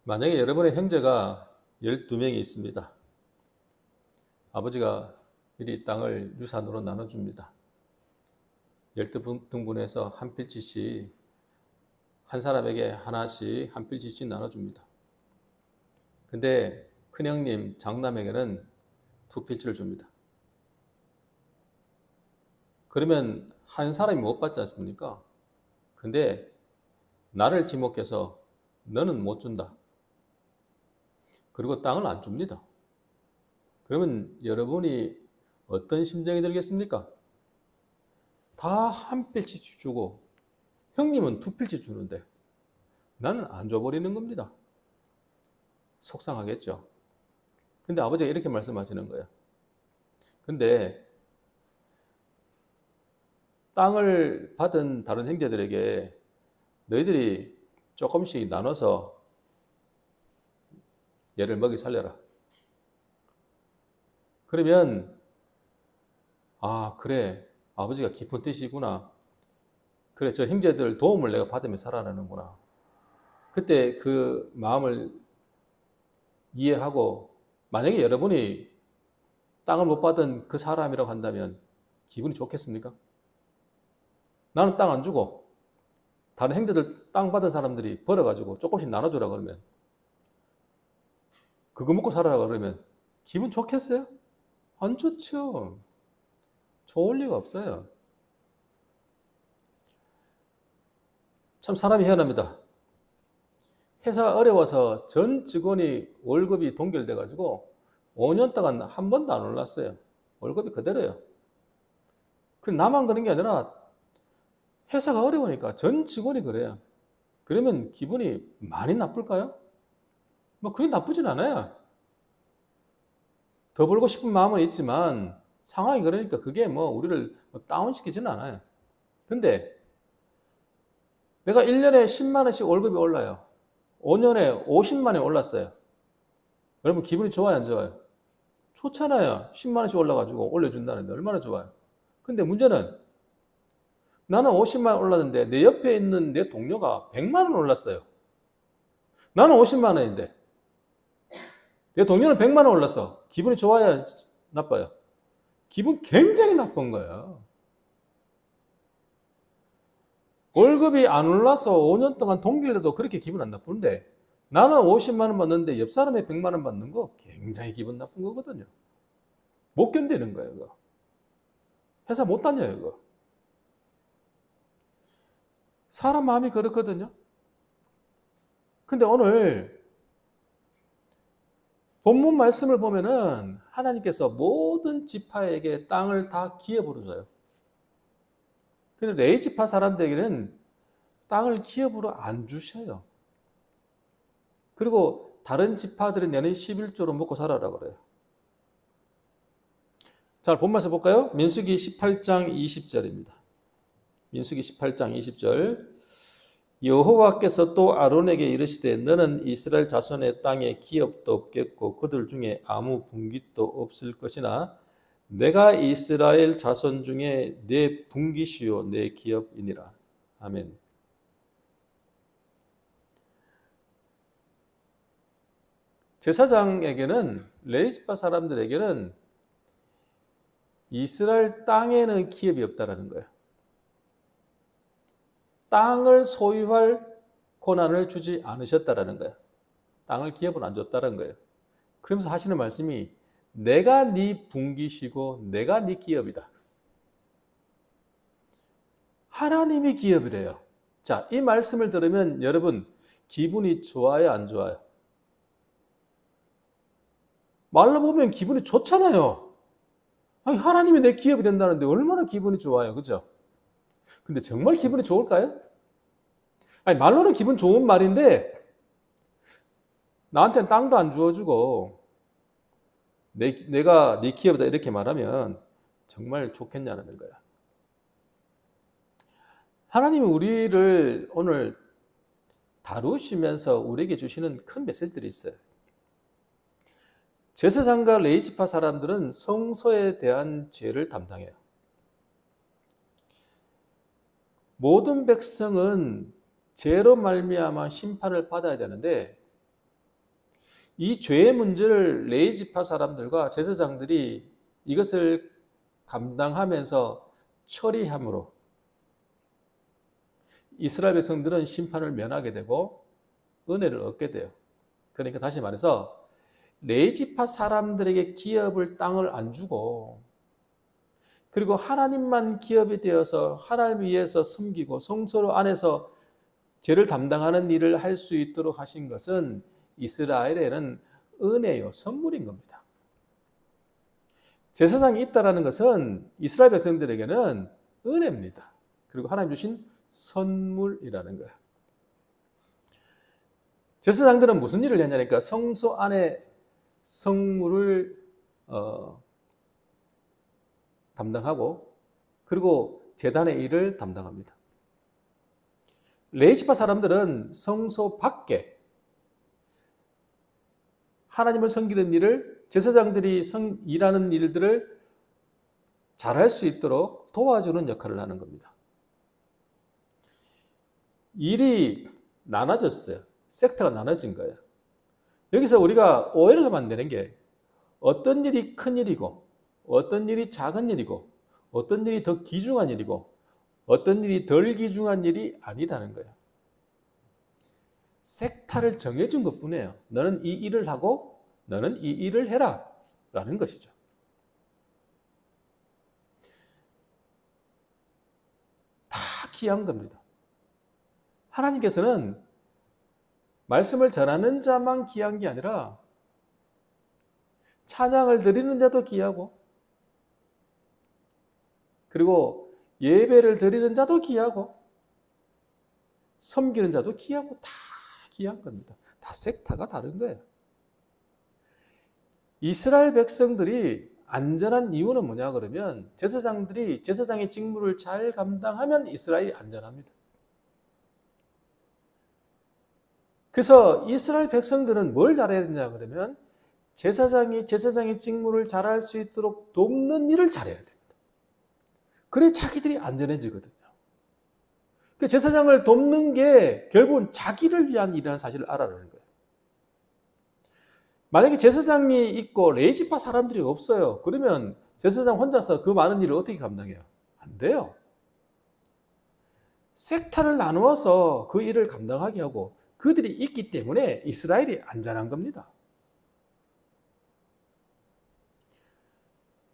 만약에 여러분의 형제가 12명이 있습니다. 아버지가 이 땅을 유산으로 나눠줍니다. 12등분해서 한 필지씩 한 사람에게 하나씩 한 필지씩 나눠줍니다. 근데 큰형님, 장남에게는 두 필지를 줍니다. 그러면 한 사람이 못 받지 않습니까? 근데 나를 지목해서 너는 못 준다. 그리고 땅을 안 줍니다. 그러면 여러분이 어떤 심정이 들겠습니까? 다 한 필씩 주고 형님은 두 필씩 주는데 나는 안 줘버리는 겁니다. 속상하겠죠. 근데 아버지가 이렇게 말씀하시는 거예요. 근데 땅을 받은 다른 형제들에게 너희들이 조금씩 나눠서 얘를 먹이 살려라. 그러면 아 그래 아버지가 깊은 뜻이구나. 그래 저 형제들 도움을 내가 받으며 살아나는구나. 그때 그 마음을 이해하고 만약에 여러분이 땅을 못 받은 그 사람이라고 한다면 기분이 좋겠습니까? 나는 땅 안 주고 다른 형제들 땅 받은 사람들이 벌어가지고 조금씩 나눠주라 그러면 그거 먹고 살아라 그러면 기분 좋겠어요? 안 좋죠. 좋을 리가 없어요. 참 사람이 희한합니다. 회사가 어려워서 전 직원이 월급이 동결돼가지고 5년 동안 한 번도 안 올랐어요. 월급이 그대로예요. 그 나만 그런 게 아니라 회사가 어려우니까 전 직원이 그래요. 그러면 기분이 많이 나쁠까요? 뭐 그게 나쁘진 않아요. 더 벌고 싶은 마음은 있지만 상황이 그러니까 그게 뭐 우리를 다운시키지는 않아요. 근데 내가 1년에 10만 원씩 월급이 올라요. 5년에 50만 원이 올랐어요. 여러분 기분이 좋아요, 안 좋아요? 좋잖아요. 10만 원씩 올라가지고 올려준다는데 얼마나 좋아요. 근데 문제는 나는 50만 원 올랐는데 내 옆에 있는 내 동료가 100만 원 올랐어요. 나는 50만 원인데 내 동료는 100만 원 올랐어. 기분이 좋아요, 나빠요? 기분 굉장히 나쁜 거예요. 월급이 안 올라서 5년 동안 동결돼도 그렇게 기분 안 나쁜데 나는 50만 원 받는데 옆 사람이 100만 원 받는 거 굉장히 기분 나쁜 거거든요. 못 견디는 거예요, 그거. 회사 못 다녀요, 그거. 사람 마음이 그렇거든요. 근데 오늘 본문 말씀을 보면은 하나님께서 모든 지파에게 땅을 다 기업으로 줘요. 근데 레위 지파 사람들에게는 땅을 기업으로 안 주셔요. 그리고 다른 지파들은 내는 11조로 먹고 살아라 그래요. 자, 본 말씀 볼까요? 민수기 18장 20절입니다. 민수기 18장 20절. 여호와께서 또 아론에게 이르시되 너는 이스라엘 자손의 땅에 기업도 없겠고 그들 중에 아무 분깃도 없을 것이나 내가 이스라엘 자손 중에 내 분깃이요 내 기업이니라. 아멘. 제사장에게는 레위 지파 사람들에게는 이스라엘 땅에는 기업이 없다라는 거예요. 땅을 소유할 권한을 주지 않으셨다라는 거예요. 땅을 기업은 안 줬다는 거예요. 그러면서 하시는 말씀이 내가 네 분깃이고 내가 네 기업이다. 하나님이 기업이래요. 자, 이 말씀을 들으면 여러분 기분이 좋아요, 안 좋아요? 말로 보면 기분이 좋잖아요. 아니, 하나님이 내 기업이 된다는데 얼마나 기분이 좋아요, 그죠? 근데 정말 기분이 좋을까요? 아니, 말로는 기분 좋은 말인데 나한테는 땅도 안 주어주고 내가 네 기업이다 이렇게 말하면 정말 좋겠냐는 거야. 하나님이 우리를 오늘 다루시면서 우리에게 주시는 큰 메시지들이 있어요. 제사장과 레위 지파 사람들은 성소에 대한 죄를 담당해요. 모든 백성은 죄로 말미암아 심판을 받아야 되는데 이 죄의 문제를 레위 지파 사람들과 제사장들이 이것을 감당하면서 처리함으로 이스라엘 백성들은 심판을 면하게 되고 은혜를 얻게 돼요. 그러니까 다시 말해서 레위 지파 사람들에게 기업을 땅을 안 주고 그리고 하나님만 기업이 되어서 하나님 위해서 섬기고 성소 안에서 죄를 담당하는 일을 할 수 있도록 하신 것은 이스라엘에는 은혜요, 선물인 겁니다. 제사장이 있다는 것은 이스라엘 백성들에게는 은혜입니다. 그리고 하나님 주신 선물이라는 거예요. 제사장들은 무슨 일을 했냐니까 성소 안에 성물을 담당하고 그리고 제단의 일을 담당합니다. 레위 지파 사람들은 성소 밖에 하나님을 섬기는 일을 제사장들이 일하는 일들을 잘할 수 있도록 도와주는 역할을 하는 겁니다. 일이 나눠졌어요. 섹터가 나눠진 거예요. 여기서 우리가 오해를 하면 안 되는 게 어떤 일이 큰 일이고 어떤 일이 작은 일이고 어떤 일이 더 귀중한 일이고 어떤 일이 덜 귀중한 일이 아니라는 거예요. 섹터를 정해준 것뿐이에요. 너는 이 일을 하고 너는 이 일을 해라 라는 것이죠. 다 귀한 겁니다. 하나님께서는 말씀을 전하는 자만 귀한 게 아니라 찬양을 드리는 자도 귀하고 그리고 예배를 드리는 자도 귀하고 섬기는 자도 귀하고 다 귀한 겁니다. 다 섹터가 다른 거예요. 이스라엘 백성들이 안전한 이유는 뭐냐 그러면 제사장들이 제사장의 직무를 잘 감당하면 이스라엘이 안전합니다. 그래서 이스라엘 백성들은 뭘 잘해야 되냐 그러면 제사장이 제사장의 직무를 잘할 수 있도록 돕는 일을 잘해야 됩니다. 그래 자기들이 안전해지거든요. 그 제사장을 돕는 게 결국은 자기를 위한 일이라는 사실을 알아내는 거예요. 만약에 제사장이 있고 레위 지파 사람들이 없어요. 그러면 제사장 혼자서 그 많은 일을 어떻게 감당해요? 안 돼요. 섹터를 나누어서 그 일을 감당하게 하고 그들이 있기 때문에 이스라엘이 안전한 겁니다.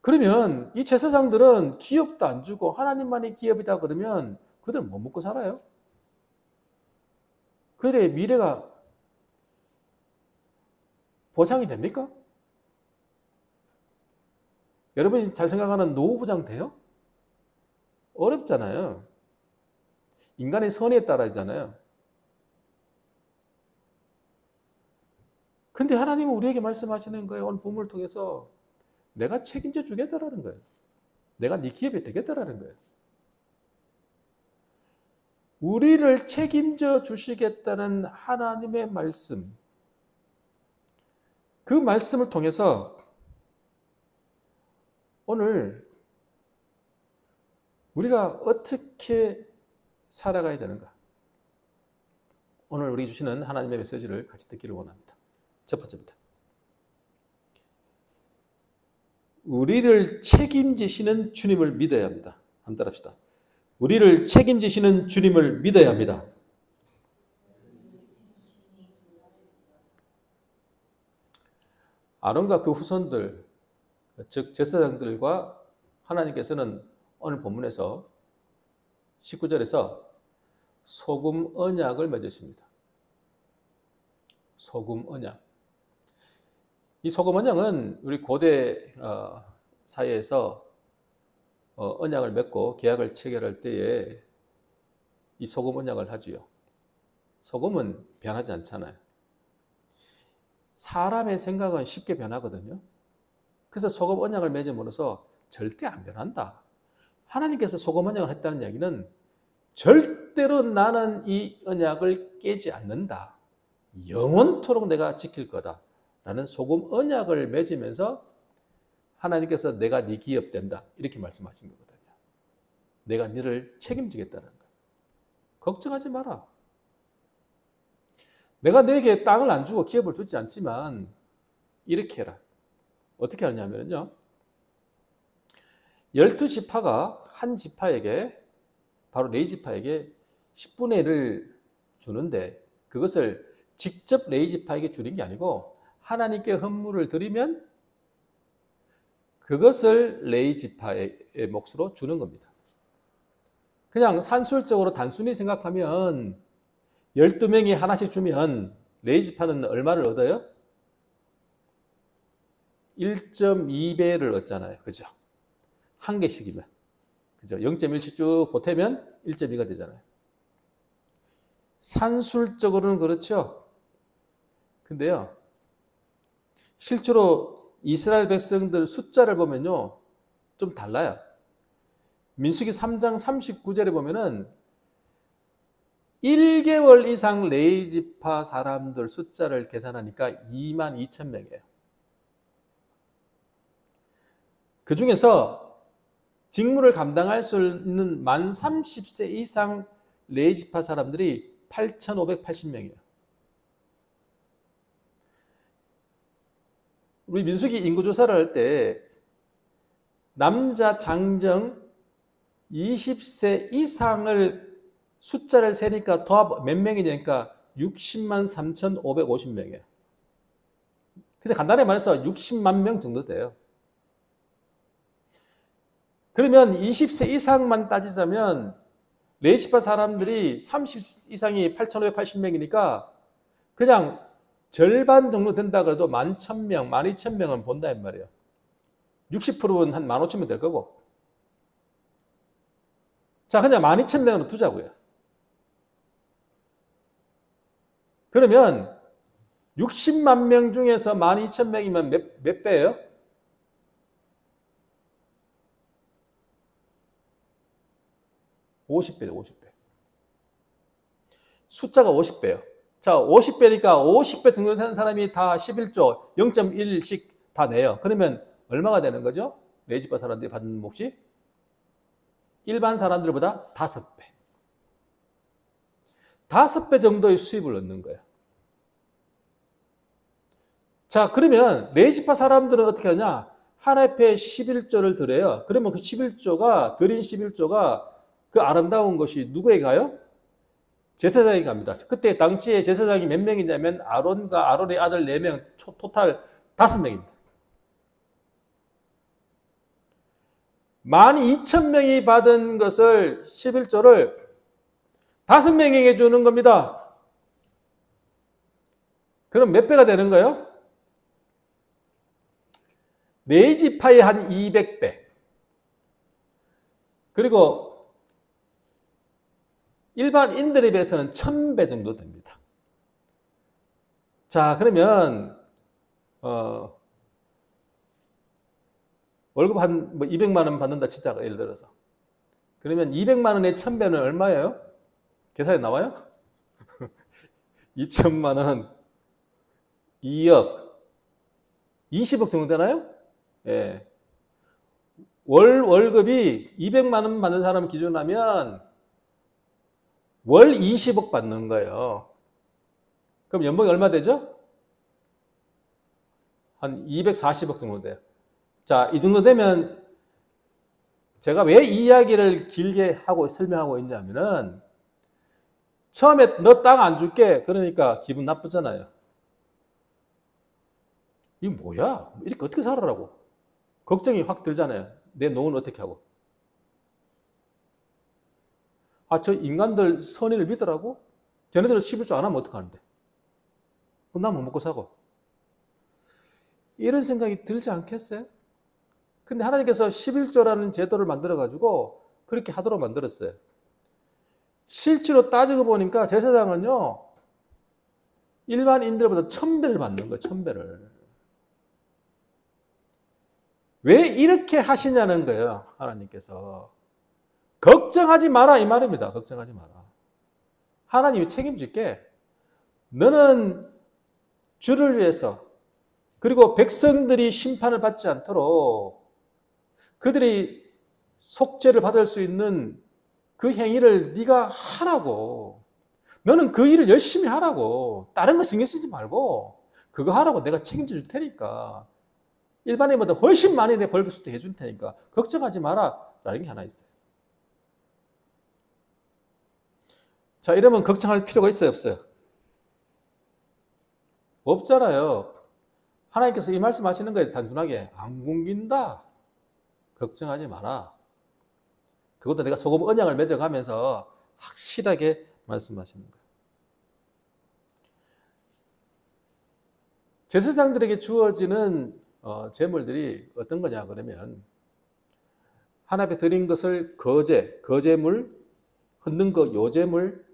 그러면 이 제사장들은 기업도 안 주고 하나님만이 기업이다 그러면 그들은 뭐 먹고 살아요? 그들의 미래가 보장이 됩니까? 여러분이 잘 생각하는 노후보장 돼요? 어렵잖아요. 인간의 선의에 따라잖아요. 근데 하나님은 우리에게 말씀하시는 거예요. 오늘 본문을 통해서 내가 책임져 주겠다라는 거예요. 내가 네 기업이 되겠다라는 거예요. 우리를 책임져 주시겠다는 하나님의 말씀. 그 말씀을 통해서 오늘 우리가 어떻게 살아가야 되는가? 오늘 우리 주시는 하나님의 메시지를 같이 듣기를 원합니다. 첫 번째입니다. 우리를 책임지시는 주님을 믿어야 합니다. 한번 따라합시다. 우리를 책임지시는 주님을 믿어야 합니다. 아론과 그 후손들, 즉 제사장들과 하나님께서는 오늘 본문에서 19절에서 소금 언약을 맺으십니다. 소금 언약. 이 소금 언약은 우리 고대 사회에서 언약을 맺고 계약을 체결할 때에 이 소금 언약을 하지요. 소금은 변하지 않잖아요. 사람의 생각은 쉽게 변하거든요. 그래서 소금 언약을 맺음으로써 절대 안 변한다. 하나님께서 소금 언약을 했다는 이야기는 절대로 나는 이 언약을 깨지 않는다. 영원토록 내가 지킬 거다. 라는 소금 언약을 맺으면서 하나님께서 내가 네 기업 된다. 이렇게 말씀하신 거거든요. 내가 너를 책임지겠다는 거. 걱정하지 마라. 내가 너에게 땅을 안 주고 기업을 주지 않지만 이렇게 해라. 어떻게 하느냐면요. 12지파가 한 지파에게, 바로 레위지파에게 10분의 1을 주는데, 그것을 직접 레위지파에게 주는 게 아니고 하나님께 헌물을 드리면 그것을 레위지파의 몫으로 주는 겁니다. 그냥 산술적으로 단순히 생각하면 12명이 하나씩 주면 레위지파는 얼마를 얻어요? 1.2배를 얻잖아요. 그죠? 한 개씩이면. 그죠? 0.1씩 쭉 보태면 1.2가 되잖아요. 산술적으로는 그렇죠. 근데요, 실제로 이스라엘 백성들 숫자를 보면요, 좀 달라요. 민수기 3장 39절에 보면은 1개월 이상 레위지파 사람들 숫자를 계산하니까 22,000명이에요. 그 중에서 직무를 감당할 수 있는 만 30세 이상 레위지파 사람들이 8,580명이에요. 우리 민수기 인구조사를 할 때 남자 장정 20세 이상을 숫자를 세니까 더 몇 명이 되니까 60만 3,550명이에요. 그래서 간단히 말해서 60만 명 정도 돼요. 그러면 20세 이상만 따지자면 레위지파 사람들이 30 이상이 8,580명이니까 그냥 절반 정도 된다 그래도 11,000명, 12,000명은 본다 이 말이에요. 60%는 한 15,000명 될 거고. 자, 그냥 12,000명으로 두자고요. 그러면 60만 명 중에서 12,000명이면 몇 배예요? 50배죠, 50배. 숫자가 50배예요. 자, 50배니까 50배 등록 사는 사람이 다 11조 0.1씩 다 내요. 그러면 얼마가 되는 거죠? 레위지파 사람들이 받는 몫이 일반 사람들보다 5배. 5배 정도의 수입을 얻는 거예요. 자, 그러면 레위지파 사람들은 어떻게 하냐? 하나님께 11조를 드려요. 그러면 그 11조가, 드린 11조가 그 아름다운 것이 누구에게 가요? 제사장에게 갑니다. 그때 당시에 제사장이 몇 명이냐면 아론과 아론의 아들 4명, 토탈 5명입니다. 12,000명이 받은 것을 11조를 5명에게 주는 겁니다. 그럼 몇 배가 되는 거예요? 레위지파의 한 200배. 그리고 일반인들에 비해서는 1,000배 정도 됩니다. 자, 그러면 월급 한 200만 원 받는다 치자, 예를 들어서. 그러면 200만 원의 1,000배는 얼마예요? 계산이 나와요? 2천만 원, 2억, 20억 정도 되나요? 예. 월급이 200만 원 받는 사람 기준으로 하면 월 20억 받는 거예요. 그럼 연봉이 얼마 되죠? 한 240억 정도 돼요. 자, 이 정도 되면 제가 왜 이 이야기를 길게 하고 설명하고 있냐면은 처음에 너 땅 안 줄게 그러니까 기분 나쁘잖아요. 이거 뭐야? 이렇게 어떻게 살아라고? 걱정이 확 들잖아요. 내 노후는 어떻게 하고? 아, 저 인간들 선의를 믿으라고? 걔네들은 11조 안 하면 어떡하는데? 나 뭐 먹고 사고? 이런 생각이 들지 않겠어요? 근데 하나님께서 11조라는 제도를 만들어가지고 그렇게 하도록 만들었어요. 실제로 따지고 보니까 제사장은요, 일반인들보다 1,000배를 받는 거예요, 1,000배를. 왜 이렇게 하시냐는 거예요, 하나님께서. 걱정하지 마라 이 말입니다. 걱정하지 마라. 하나님이 책임질게. 너는 주를 위해서 그리고 백성들이 심판을 받지 않도록 그들이 속죄를 받을 수 있는 그 행위를 네가 하라고. 너는 그 일을 열심히 하라고. 다른 거 신경 쓰지 말고 그거 하라고 내가 책임져 줄 테니까. 일반인보다 훨씬 많이 내 벌 수도 해줄 테니까 걱정하지 마라 라는 게 하나 있어요. 자, 이러면 걱정할 필요가 있어요, 없어요? 없잖아요. 하나님께서 이 말씀 하시는 거예요. 단순하게 안 굶긴다. 걱정하지 마라. 그것도 내가 소금 언약을 맺어가면서 확실하게 말씀하시는 거예요. 제사장들에게 주어지는 제물들이 어떤 거냐 그러면 하나님께 드린 것을 거제물, 흔는 거 요제물,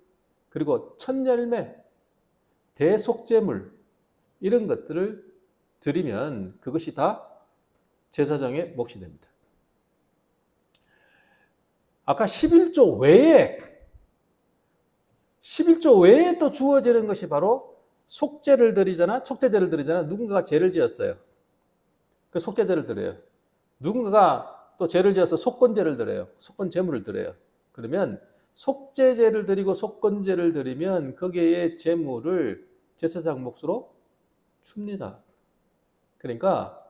그리고 첫열매, 대속제물 이런 것들을 드리면 그것이 다 제사장의 몫이 됩니다. 아까 11조 외에 또 주어지는 것이 바로 속죄제를 드리잖아. 누군가가 죄를 지었어요. 그 속죄제를 드려요. 누군가가 또 죄를 지어서 속건제를 드려요. 속건제물을 드려요. 그러면 속죄제를 드리고 속건제를 드리면 거기에 제물을 제사장 몫으로 줍니다. 그러니까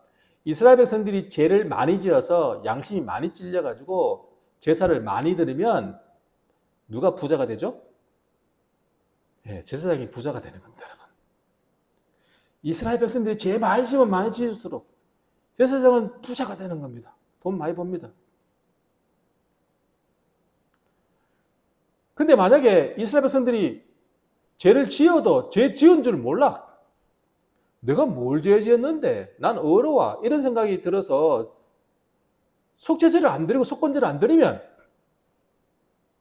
이스라엘 백성들이 죄를 많이 지어서 양심이 많이 찔려가지고 제사를 많이 드리면 누가 부자가 되죠? 네, 제사장이 부자가 되는 겁니다, 여러분. 이스라엘 백성들이 죄 많이 지면 많이 지을수록 제사장은 부자가 되는 겁니다. 돈 많이 법니다. 근데 만약에 이스라엘 백성들이 죄를 지어도 죄 지은 줄 몰라. 내가 뭘 죄 지었는데 난 어려워. 이런 생각이 들어서 속죄제를 안 드리고 속건제를 안 드리면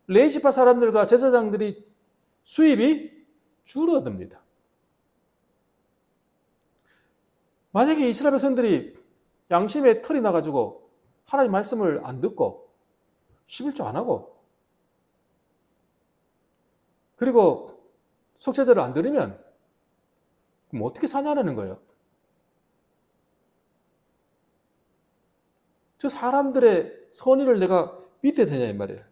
레위지파 사람들과 제사장들이 수입이 줄어듭니다. 만약에 이스라엘 백성들이 양심에 털이 나가지고 하나님 말씀을 안 듣고 11조 안 하고 그리고 속죄제를 안 드리면 그럼 어떻게 사냐는 거예요. 저 사람들의 선의를 내가 믿어야 되냐 이 말이에요.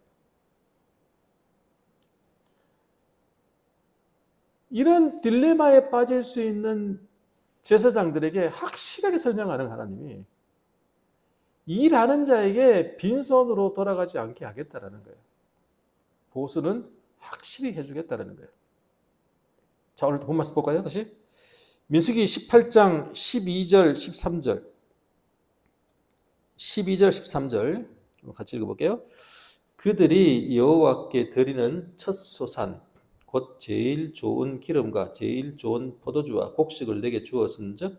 이런 딜레마에 빠질 수 있는 제사장들에게 확실하게 설명하는 하나님이 일하는 자에게 빈손으로 돌아가지 않게 하겠다라는 거예요. 보수는 확실히 해주겠다라는 거예요. 자, 오늘 본 말씀 볼까요? 다시 민수기 18장 12절 13절 12절 13절 같이 읽어볼게요. 그들이 여호와께 드리는 첫 소산 곧 제일 좋은 기름과 제일 좋은 포도주와 곡식을 내게 주었은즉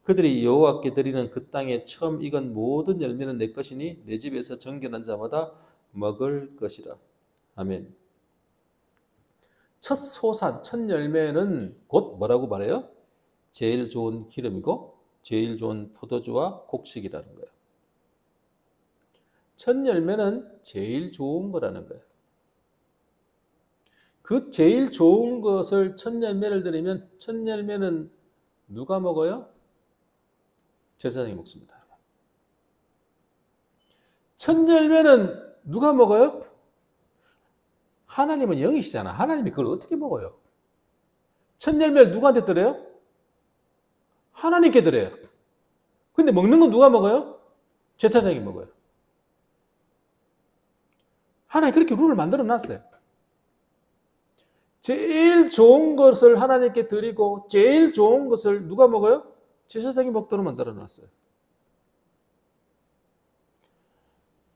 그들이 여호와께 드리는 그 땅에 처음 익은 모든 열매는 내 것이니 내 집에서 정결한 자마다 먹을 것이라. 아멘. 첫 소산, 첫 열매는 곧 뭐라고 말해요? 제일 좋은 기름이고 제일 좋은 포도주와 곡식이라는 거예요. 첫 열매는 제일 좋은 거라는 거예요. 그 제일 좋은 것을 첫 열매를 드리면 첫 열매는 누가 먹어요? 제사장이 먹습니다. 첫 열매는 누가 먹어요? 하나님은 영이시잖아. 하나님이 그걸 어떻게 먹어요? 첫 열매를 누구한테 드려요? 하나님께 드려요. 근데 먹는 건 누가 먹어요? 제사장이 먹어요. 하나님 그렇게 룰을 만들어 놨어요. 제일 좋은 것을 하나님께 드리고 제일 좋은 것을 누가 먹어요? 제사장이 먹도록 만들어 놨어요.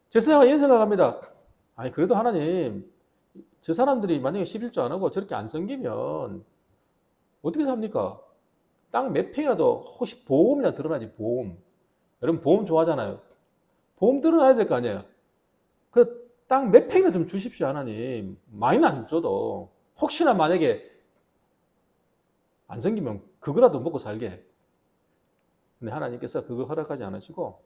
제사장은 이런 생각합니다. 아니 그래도 하나님 저 사람들이 만약에 11조 안 하고 저렇게 안 섬기면 어떻게 삽니까? 땅 몇 평이라도 혹시 보험이나 드러나지 보험. 여러분 보험 좋아하잖아요. 보험 드러나야 될 거 아니에요. 그 땅 몇 평이나 좀 주십시오 하나님. 많이는 안 줘도 혹시나 만약에 안 생기면 그거라도 먹고 살게. 근데 하나님께서 그거 허락하지 않으시고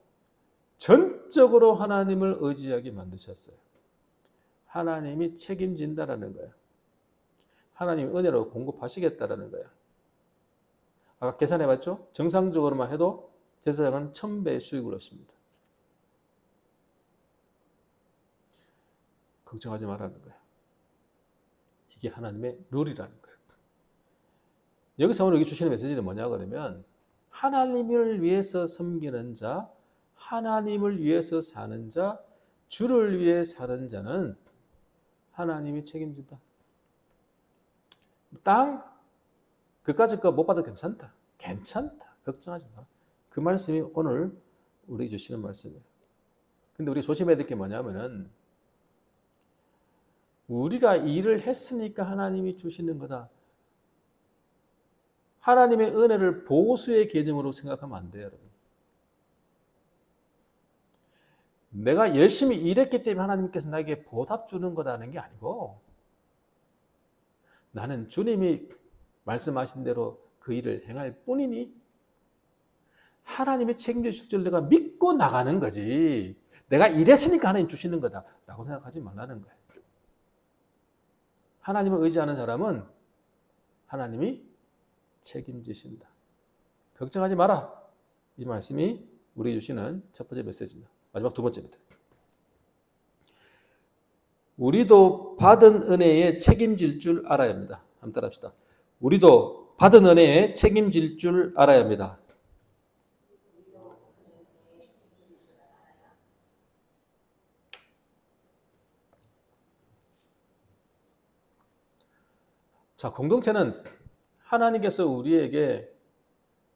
전적으로 하나님을 의지하게 만드셨어요. 하나님이 책임진다라는 거예요. 하나님이 은혜로 공급하시겠다라는 거예요. 아까 계산해봤죠? 정상적으로만 해도 제사장은 1000배의 수익을 얻습니다. 걱정하지 말라는 거예요. 이게 하나님의 룰이라는 거예요. 여기서 오늘 여기 주시는 메시지는 뭐냐 그러면 하나님을 위해서 섬기는 자, 하나님을 위해서 사는 자, 주를 위해 사는 자는 하나님이 책임진다. 땅 그까짓 거 못 받아도 괜찮다. 괜찮다. 걱정하지 마. 그 말씀이 오늘 우리 주시는 말씀이에요. 근데 우리 조심해야 될 게 뭐냐면은 우리가 일을 했으니까 하나님이 주시는 거다. 하나님의 은혜를 보수의 개념으로 생각하면 안 돼요, 여러분. 내가 열심히 일했기 때문에 하나님께서 나에게 보답 주는 거다는 게 아니고 나는 주님이 말씀하신 대로 그 일을 행할 뿐이니 하나님이 책임져 주실 줄 내가 믿고 나가는 거지. 내가 일했으니까 하나님 주시는 거다라고 생각하지 말라는 거예요. 하나님을 의지하는 사람은 하나님이 책임지신다. 걱정하지 마라. 이 말씀이 우리 주시는 첫 번째 메시지입니다. 마지막 두 번째입니다. 우리도 받은 은혜에 책임질 줄 알아야 합니다. 한번 따라합시다. 우리도 받은 은혜에 책임질 줄 알아야 합니다. 자, 공동체는 하나님께서 우리에게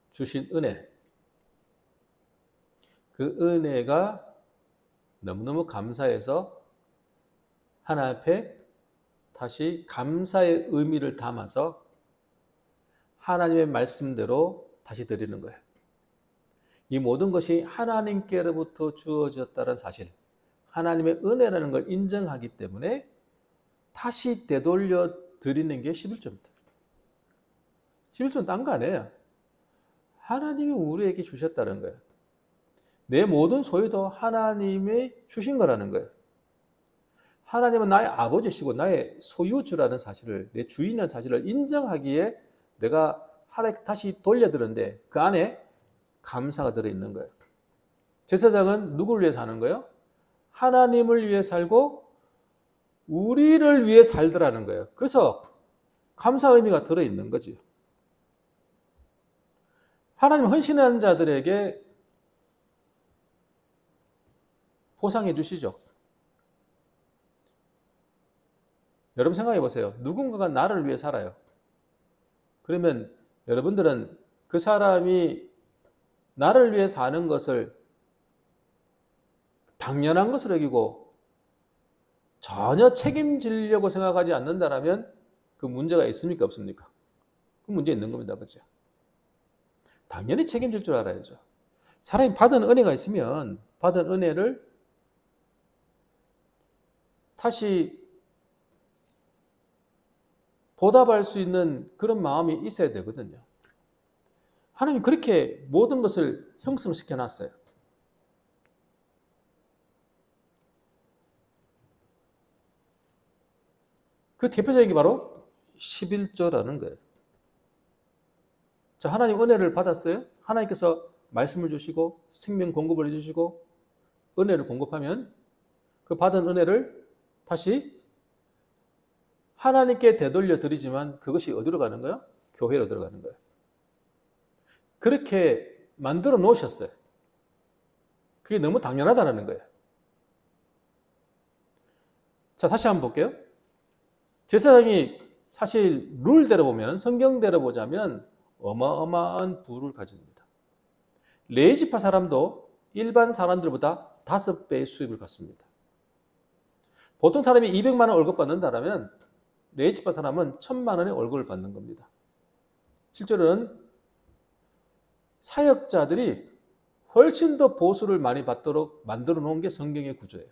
주신 은혜, 그 은혜가 너무너무 감사해서 하나님 앞에 다시 감사의 의미를 담아서 하나님의 말씀대로 다시 드리는 거예요. 이 모든 것이 하나님께로부터 주어졌다는 사실, 하나님의 은혜라는 걸 인정하기 때문에 다시 되돌려 드리는 게 11조입니다. 11조는 딴 거 아니에요. 하나님이 우리에게 주셨다는 거예요. 내 모든 소유도 하나님이 주신 거라는 거예요. 하나님은 나의 아버지시고 나의 소유주라는 사실을, 내 주인이라는 사실을 인정하기에 내가 하나님께 다시 돌려드렸는데 그 안에 감사가 들어있는 거예요. 제사장은 누구를 위해 사는 거예요? 하나님을 위해 살고 우리를 위해 살더라는 거예요. 그래서 감사 의미가 들어있는 거지. 하나님 헌신하는 자들에게 보상해 주시죠. 여러분 생각해 보세요. 누군가가 나를 위해 살아요. 그러면 여러분들은 그 사람이 나를 위해 사는 것을 당연한 것으로 여기고 전혀 책임지려고 생각하지 않는다면 그 문제가 있습니까? 없습니까? 그 문제 있는 겁니다. 그렇죠? 당연히 책임질 줄 알아야죠. 사람이 받은 은혜가 있으면 받은 은혜를 다시 보답할 수 있는 그런 마음이 있어야 되거든요. 하나님 그렇게 모든 것을 형성시켜 놨어요. 그 대표적인 게 바로 11조라는 거예요. 자, 하나님 은혜를 받았어요. 하나님께서 말씀을 주시고 생명 공급을 해주시고 은혜를 공급하면 그 받은 은혜를 다시 하나님께 되돌려 드리지만 그것이 어디로 가는 거예요? 교회로 들어가는 거예요. 그렇게 만들어 놓으셨어요. 그게 너무 당연하다는 거예요. 자, 다시 한번 볼게요. 제사장이 사실 룰대로 보면, 성경대로 보자면 어마어마한 부를 가집니다. 레위지파 사람도 일반 사람들보다 5배의 수입을 갖습니다. 보통 사람이 200만 원 월급 받는다면 레위지파 사람은 1000만 원의 월급을 받는 겁니다. 실제로는 사역자들이 훨씬 더 보수를 많이 받도록 만들어 놓은 게 성경의 구조예요.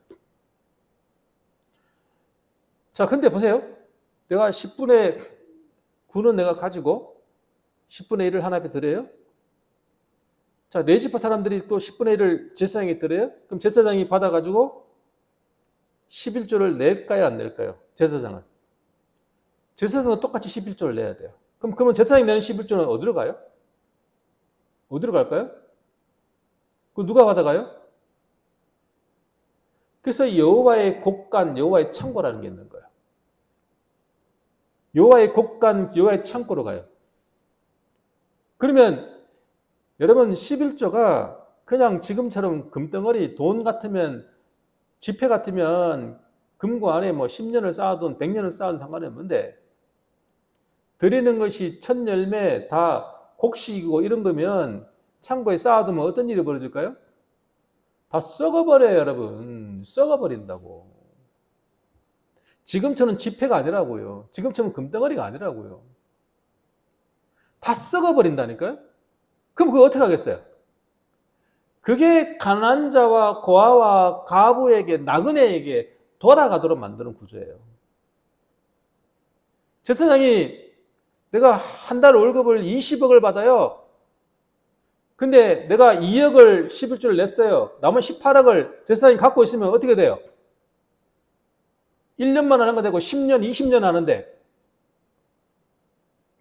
자, 근데 보세요. 내가 10분의 9는 내가 가지고 10분의 1을 하나 앞에 드려요. 자, 레위지파 사람들이 또 10분의 1을 제사장에게 드려요. 그럼 제사장이 받아가지고 11조를 낼까요, 안 낼까요? 제사장은. 제사장은 똑같이 11조를 내야 돼요. 그러면 제사장이 내는 11조는 어디로 가요? 어디로 갈까요? 그 누가 받아가요? 그래서 여호와의 곳간, 여호와의 창고라는 게 있는 거예요. 여호와의 곳간, 여호와의 창고로 가요. 그러면 여러분 11조가 그냥 지금처럼 금덩어리 돈 같으면 지폐 같으면 금고 안에 뭐 10년을 쌓아둔 100년을 쌓아둔 상관이 없는데 드리는 것이 첫 열매 다 곡식이고 이런 거면 창고에 쌓아두면 어떤 일이 벌어질까요? 다 썩어버려요, 여러분. 썩어버린다고. 지금처럼 지폐가 아니라고요. 지금처럼 금덩어리가 아니라고요. 다 썩어버린다니까요? 그럼 그거 어떻게 하겠어요? 그게 가난한 자와 고아와 가부에게, 나그네에게 돌아가도록 만드는 구조예요. 제사장이 내가 한 달 월급을 20억을 받아요. 근데 내가 2억을 11조를 냈어요. 남은 18억을 제사장이 갖고 있으면 어떻게 돼요? 1년만 하는 거 되고 10년, 20년 하는데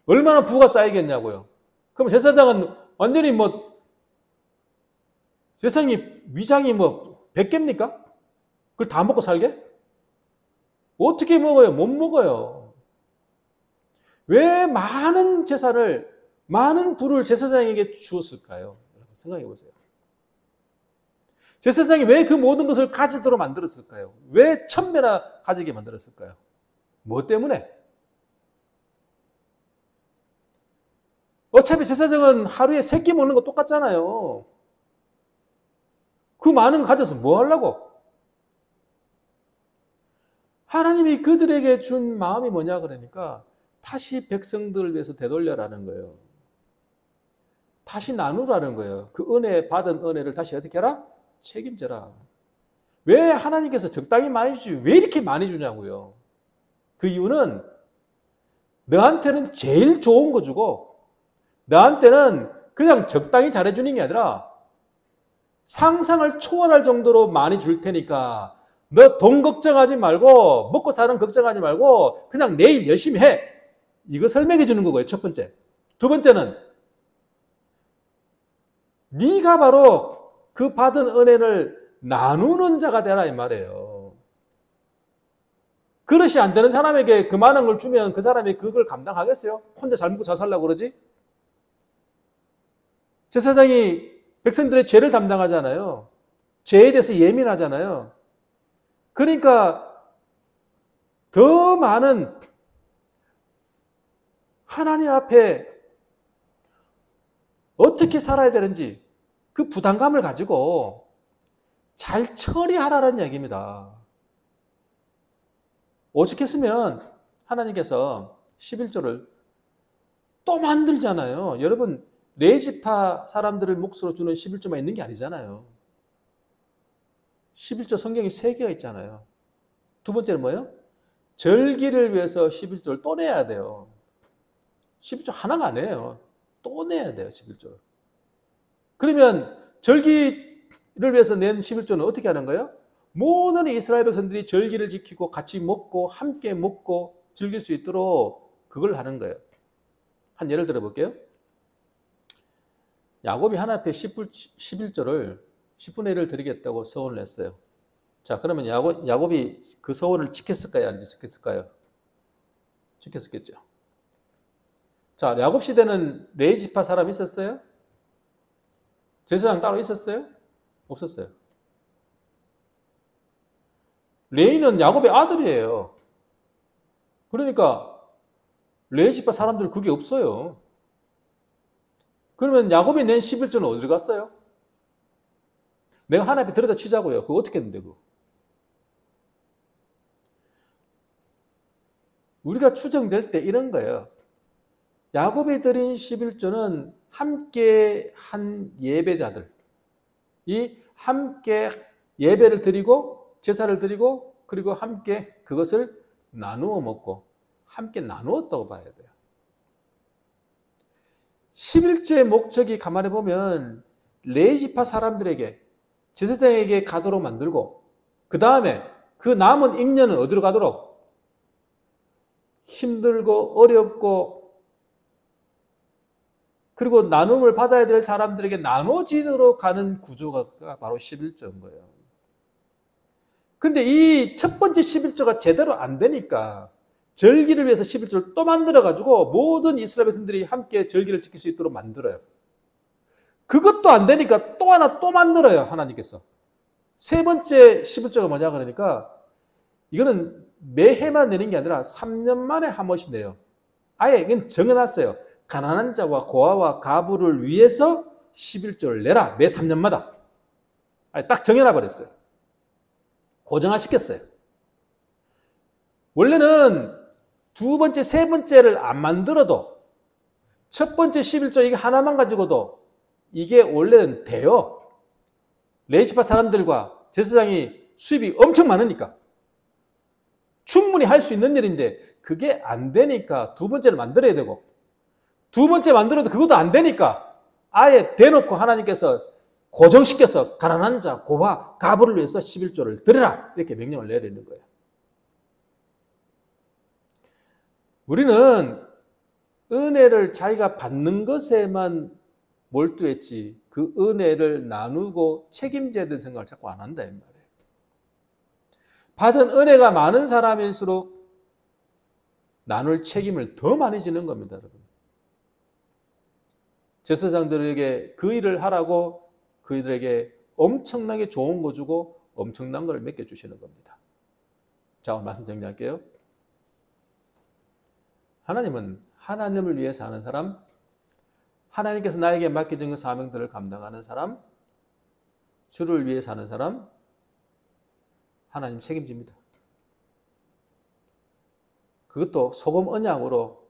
얼마나 부가 쌓이겠냐고요. 그럼 제사장은 완전히 뭐 세상에 위장이 뭐 100개입니까? 그걸 다 먹고 살게? 어떻게 먹어요? 못 먹어요. 왜 많은 재산을, 많은 부를 제사장에게 주었을까요? 생각해 보세요. 제사장이 왜 그 모든 것을 가지도록 만들었을까요? 왜 1000배나 가지게 만들었을까요? 뭐 때문에? 어차피 제사장은 하루에 3끼 먹는 거 똑같잖아요. 그 많은 거 가져서 뭐 하려고? 하나님이 그들에게 준 마음이 뭐냐 그러니까 다시 백성들을 위해서 되돌려라는 거예요. 다시 나누라는 거예요. 그 은혜 받은 은혜를 다시 어떻게 해라? 책임져라. 왜 하나님께서 적당히 많이 주지? 왜 이렇게 많이 주냐고요. 그 이유는 너한테는 제일 좋은 거 주고 너한테는 그냥 적당히 잘해주는 게 아니라 상상을 초월할 정도로 많이 줄 테니까 너 돈 걱정하지 말고 먹고 사는 걱정하지 말고 그냥 내일 열심히 해. 이거 설명해 주는 거고요. 첫 번째. 두 번째는 네가 바로 그 받은 은혜를 나누는 자가 되라 이 말이에요. 그릇이 안 되는 사람에게 그 많은 걸 주면 그 사람이 그걸 감당하겠어요? 혼자 잘 먹고 잘 살려고 그러지? 제사장이 백성들의 죄를 담당하잖아요. 죄에 대해서 예민하잖아요. 그러니까 더 많은 하나님 앞에 어떻게 살아야 되는지 그 부담감을 가지고 잘 처리하라는 얘기입니다. 오죽했으면 하나님께서 11조를 또 만들잖아요. 여러분 레지파 사람들을 몫으로 주는 11조만 있는 게 아니잖아요. 11조 성경이 3개가 있잖아요. 두 번째는 뭐예요? 절기를 위해서 11조를 또 내야 돼요. 11조 하나가 아니에요. 또 내야 돼요. 11조. 그러면 절기를 위해서 낸 11조는 어떻게 하는 거예요? 모든 이스라엘 백성들이 절기를 지키고 같이 먹고 함께 먹고 즐길 수 있도록 그걸 하는 거예요. 한 예를 들어 볼게요. 야곱이 하나님 앞에 11조를 10분의 1을 드리겠다고 서원을 했어요. 자, 그러면 야곱이 그 서원을 지켰을까요? 안 지켰을까요? 지켰었겠죠. 자, 야곱 시대는 레위지파 사람 있었어요? 제사장 따로 있었어요? 없었어요. 레위는 야곱의 아들이에요. 그러니까 레위지파 사람들 그게 없어요. 그러면 야곱이 낸 11조는 어디로 갔어요? 내가 하나님 앞에 들여다 치자고요. 그거 어떻게 했는데 그거? 우리가 추정될 때 이런 거예요. 야곱이 드린 11조는 함께 한 예배자들이 함께 예배를 드리고 제사를 드리고 그리고 함께 그것을 나누어 먹고 함께 나누었다고 봐야 돼요. 11조의 목적이 가만히 보면 레위지파 사람들에게 제사장에게 가도록 만들고 그 다음에 그 남은 임년은 어디로 가도록? 힘들고 어렵고 그리고 나눔을 받아야 될 사람들에게 나눠지도록 가는 구조가 바로 11조인 거예요. 근데 이 첫 번째 11조가 제대로 안 되니까 절기를 위해서 11조를 또 만들어가지고 모든 이스라엘 백성들이 함께 절기를 지킬 수 있도록 만들어요. 그것도 안 되니까 또 하나 또 만들어요. 하나님께서. 세 번째 11조가 뭐냐 그러니까 이거는 매해만 내는 게 아니라 3년 만에 한 번씩 내요. 아예 이건 정해놨어요. 가난한 자와 고아와 가부를 위해서 11조를 내라. 매 3년마다. 아예 딱 정해놔 버렸어요. 고정화시켰어요. 원래는 두 번째, 세 번째를 안 만들어도 첫 번째 11조 이게 하나만 가지고도 이게 원래는 돼요. 레위지파 사람들과 제사장이 수입이 엄청 많으니까 충분히 할 수 있는 일인데 그게 안 되니까 두 번째를 만들어야 되고 두 번째 만들어도 그것도 안 되니까 아예 대놓고 하나님께서 고정시켜서 가난한 자, 고아, 가부를 위해서 11조를 드려라 이렇게 명령을 내야 되는 거예요. 우리는 은혜를 자기가 받는 것에만 몰두했지 그 은혜를 나누고 책임져야 되는 생각을 자꾸 안 한다 이 말이에요. 받은 은혜가 많은 사람일수록 나눌 책임을 더 많이 지는 겁니다, 여러분. 제사장들에게 그 일을 하라고 그들에게 엄청나게 좋은 거 주고 엄청난 걸 맡겨주시는 겁니다. 자, 오늘 말씀 정리할게요. 하나님은 하나님을 위해 사는 사람, 하나님께서 나에게 맡겨진 그 사명들을 감당하는 사람, 주를 위해 사는 사람, 하나님 책임집니다. 그것도 소금 언약으로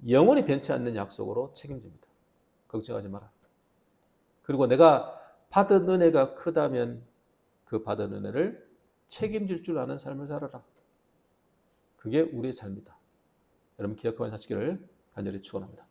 영원히 변치 않는 약속으로 책임집니다. 걱정하지 마라. 그리고 내가 받은 은혜가 크다면 그 받은 은혜를 책임질 줄 아는 삶을 살아라. 그게 우리의 삶이다. 여러분 기억하며 사시기를 간절히 축원합니다.